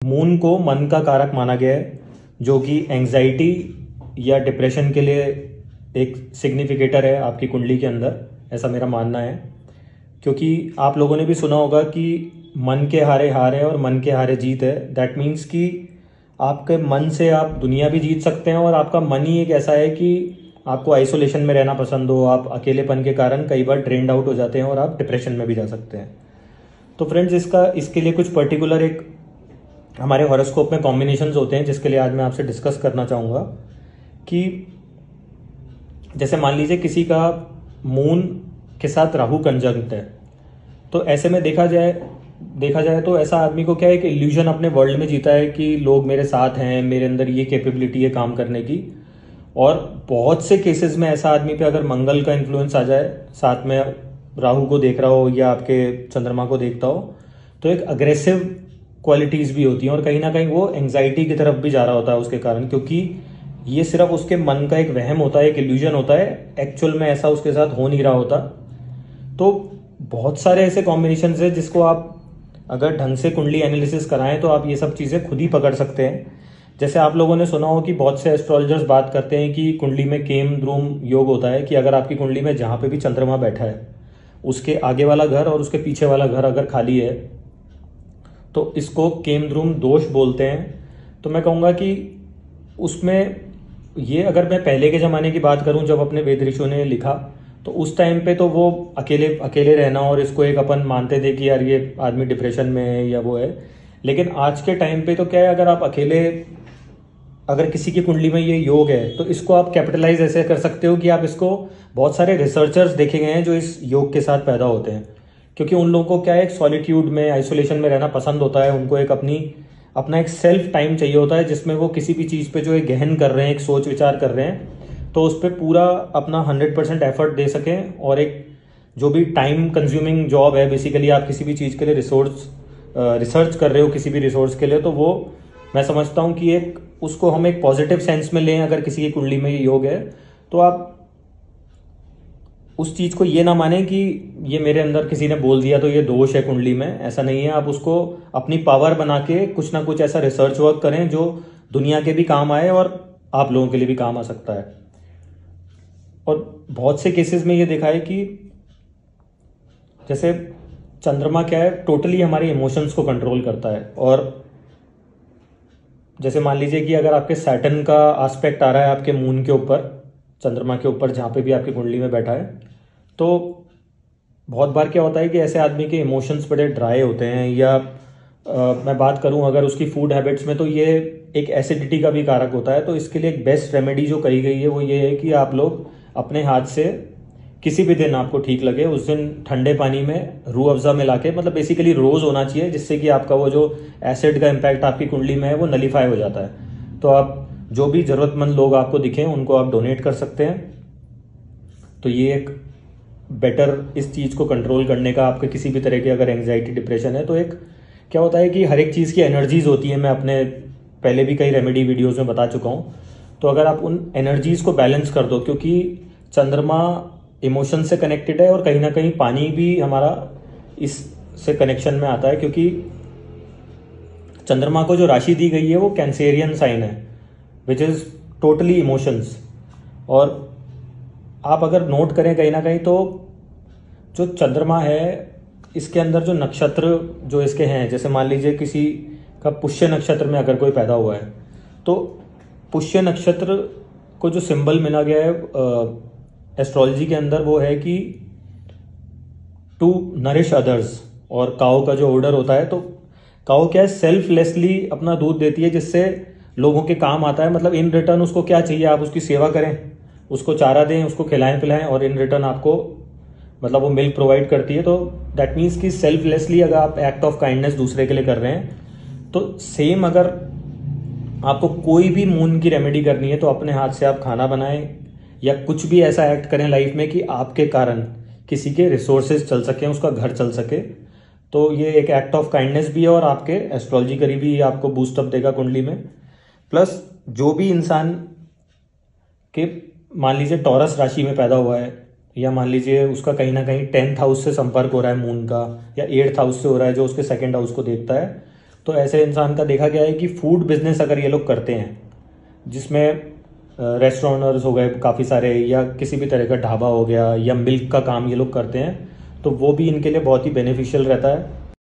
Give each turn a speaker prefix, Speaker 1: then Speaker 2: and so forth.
Speaker 1: Moon को मन का कारक माना गया है, जो कि एंजाइटी या डिप्रेशन के लिए एक सिग्निफिकेटर है आपकी कुंडली के अंदर, ऐसा मेरा मानना है। क्योंकि आप लोगों ने भी सुना होगा कि मन के हारे हार है और मन के हारे जीत है। दैट मीन्स कि आपके मन से आप दुनिया भी जीत सकते हैं, और आपका मन ही एक ऐसा है कि आपको आइसोलेशन में रहना पसंद हो, आप अकेलेपन के कारण कई बार ड्रेन्ड आउट हो जाते हैं और आप डिप्रेशन में भी जा सकते हैं। तो फ्रेंड्स, इसके लिए कुछ पर्टिकुलर एक हमारे हॉरोस्कोप में कॉम्बिनेशंस होते हैं, जिसके लिए आज मैं आपसे डिस्कस करना चाहूँगा। कि जैसे मान लीजिए किसी का मून के साथ राहु कंजंक्ट है, तो ऐसे में देखा जाए तो ऐसा आदमी को क्या है कि इल्यूजन अपने वर्ल्ड में जीता है कि लोग मेरे साथ हैं, मेरे अंदर ये कैपेबिलिटी है काम करने की। और बहुत से केसेस में ऐसा आदमी पे अगर मंगल का इन्फ्लुएंस आ जाए, साथ में राहु को देख रहा हो या आपके चंद्रमा को देखता हो, तो एक अग्रेसिव क्वालिटीज भी होती हैं, और कहीं ना कहीं वो एंग्जाइटी की तरफ भी जा रहा होता है उसके कारण, क्योंकि ये सिर्फ उसके मन का एक वहम होता है, एक इल्यूजन होता है, एक्चुअल में ऐसा उसके साथ हो नहीं रहा होता। तो बहुत सारे ऐसे कॉम्बिनेशन है जिसको आप अगर ढंग से कुंडली एनालिसिस कराएं तो आप ये सब चीज़ें खुद ही पकड़ सकते हैं। जैसे आप लोगों ने सुना हो कि बहुत से एस्ट्रोलॉजर्स बात करते हैं कि कुंडली में केम द्रुम योग होता है, कि अगर आपकी कुंडली में जहाँ पे भी चंद्रमा बैठा है, उसके आगे वाला घर और उसके पीछे वाला घर अगर खाली है, तो इसको केम द्रुम दोष बोलते हैं। तो मैं कहूँगा कि उसमें ये, अगर मैं पहले के ज़माने की बात करूँ, जब अपने वेद ऋषियों ने लिखा, तो उस टाइम पे तो वो अकेले रहना और इसको एक अपन मानते थे कि यार ये आदमी डिप्रेशन में है या वो है। लेकिन आज के टाइम पे तो क्या है, अगर किसी की कुंडली में ये योग है, तो इसको आप कैपिटलाइज ऐसे कर सकते हो कि आप इसको, बहुत सारे रिसर्चर्स देखे गए हैं जो इस योग के साथ पैदा होते हैं, क्योंकि उन लोगों को क्या है, एक सॉलिट्यूड में, आइसोलेशन में रहना पसंद होता है। उनको एक अपना एक सेल्फ टाइम चाहिए होता है, जिसमें वो किसी भी चीज़ पे जो एक गहन कर रहे हैं, एक सोच विचार कर रहे हैं, तो उस पर पूरा अपना 100% एफर्ट दे सकें। और एक जो भी टाइम कंज्यूमिंग जॉब है, बेसिकली आप किसी भी चीज़ के लिए रिसर्च कर रहे हो किसी भी रिसोर्स के लिए, तो वो मैं समझता हूँ कि उसको हम एक पॉजिटिव सेंस में लें। अगर किसी की कुंडली में ये योग है, तो आप उस चीज़ को ये ना माने कि ये मेरे अंदर किसी ने बोल दिया तो ये दोष है कुंडली में, ऐसा नहीं है। आप उसको अपनी पावर बना के कुछ ना कुछ ऐसा रिसर्च वर्क करें जो दुनिया के भी काम आए और आप लोगों के लिए भी काम आ सकता है। और बहुत से केसेस में ये देखा है कि जैसे चंद्रमा क्या है, टोटली हमारे इमोशंस को कंट्रोल करता है। और जैसे मान लीजिए कि अगर आपके सैटर्न का एस्पेक्ट आ रहा है आपके मून के ऊपर, चंद्रमा के ऊपर, जहाँ पे भी आपकी कुंडली में बैठा है, तो बहुत बार क्या होता है कि ऐसे आदमी के इमोशंस बड़े ड्राई होते हैं। या मैं बात करूं अगर उसकी फूड हैबिट्स में, तो ये एक एसिडिटी का भी कारक होता है। तो इसके लिए एक बेस्ट रेमेडी जो कही गई है वो ये है कि आप लोग अपने हाथ से किसी भी दिन आपको ठीक लगे उस दिन ठंडे पानी में रूह अफ़ज़ा मिला के, मतलब बेसिकली रोज़ होना चाहिए, जिससे कि आपका वो जो एसिड का इम्पैक्ट आपकी कुंडली में है वो नलीफाई हो जाता है। तो आप जो भी ज़रूरतमंद लोग आपको दिखें उनको आप डोनेट कर सकते हैं। तो ये एक बेटर इस चीज़ को कंट्रोल करने का, आपके किसी भी तरह की अगर एंग्जाइटी डिप्रेशन है, तो एक क्या होता है कि हर एक चीज़ की एनर्जीज होती है। मैं अपने पहले भी कई रेमेडी वीडियोस में बता चुका हूँ। तो अगर आप उन एनर्जीज को बैलेंस कर दो, क्योंकि चंद्रमा इमोशन से कनेक्टेड है और कहीं ना कहीं पानी भी हमारा इससे कनेक्शन में आता है, क्योंकि चंद्रमा को जो राशि दी गई है वो कैंसेरियन साइन है, विच इज़ टोटली इमोशंस। और आप अगर नोट करें कहीं ना कहीं, तो जो चंद्रमा है इसके अंदर जो नक्षत्र जो इसके हैं, जैसे मान लीजिए किसी का पुष्य नक्षत्र में अगर कोई पैदा हुआ है, तो पुष्य नक्षत्र को जो सिंबल मिला गया है एस्ट्रोलॉजी के अंदर, वो है कि टू नरिश अदर्स। और काऊ का जो ऑर्डर होता है, तो काऊ क्या है, सेल्फलेसली अपना दूध देती है, जिससे लोगों के काम आता है। मतलब इन रिटर्न उसको क्या चाहिए, आप उसकी सेवा करें, उसको चारा दें, उसको खिलाएं पिलाएं, और इन रिटर्न आपको मतलब वो मिल्क प्रोवाइड करती है। तो दैट मीन्स कि सेल्फलेसली अगर आप एक्ट ऑफ काइंडनेस दूसरे के लिए कर रहे हैं, तो सेम अगर आपको कोई भी मून की रेमेडी करनी है, तो अपने हाथ से आप खाना बनाएं या कुछ भी ऐसा एक्ट करें लाइफ में कि आपके कारण किसी के रिसोर्सेज चल सकें, उसका घर चल सके। तो ये एक एक्ट ऑफ काइंडनेस भी है, और आपके एस्ट्रोलॉजिकली भी आपको बूस्टअप देगा कुंडली में। प्लस जो भी इंसान के मान लीजिए टॉरस राशि में पैदा हुआ है, या मान लीजिए उसका कहीं ना कहीं 10th हाउस से संपर्क हो रहा है मून का, या 8th हाउस से हो रहा है जो उसके 2nd हाउस को देखता है, तो ऐसे इंसान का देखा गया है कि फूड बिजनेस अगर ये लोग करते हैं, जिसमें रेस्टोरेंट्स हो गए काफ़ी सारे, या किसी भी तरह का ढाबा हो गया, या मिल्क का काम ये लोग करते हैं, तो वो भी इनके लिए बहुत ही बेनिफिशियल रहता है।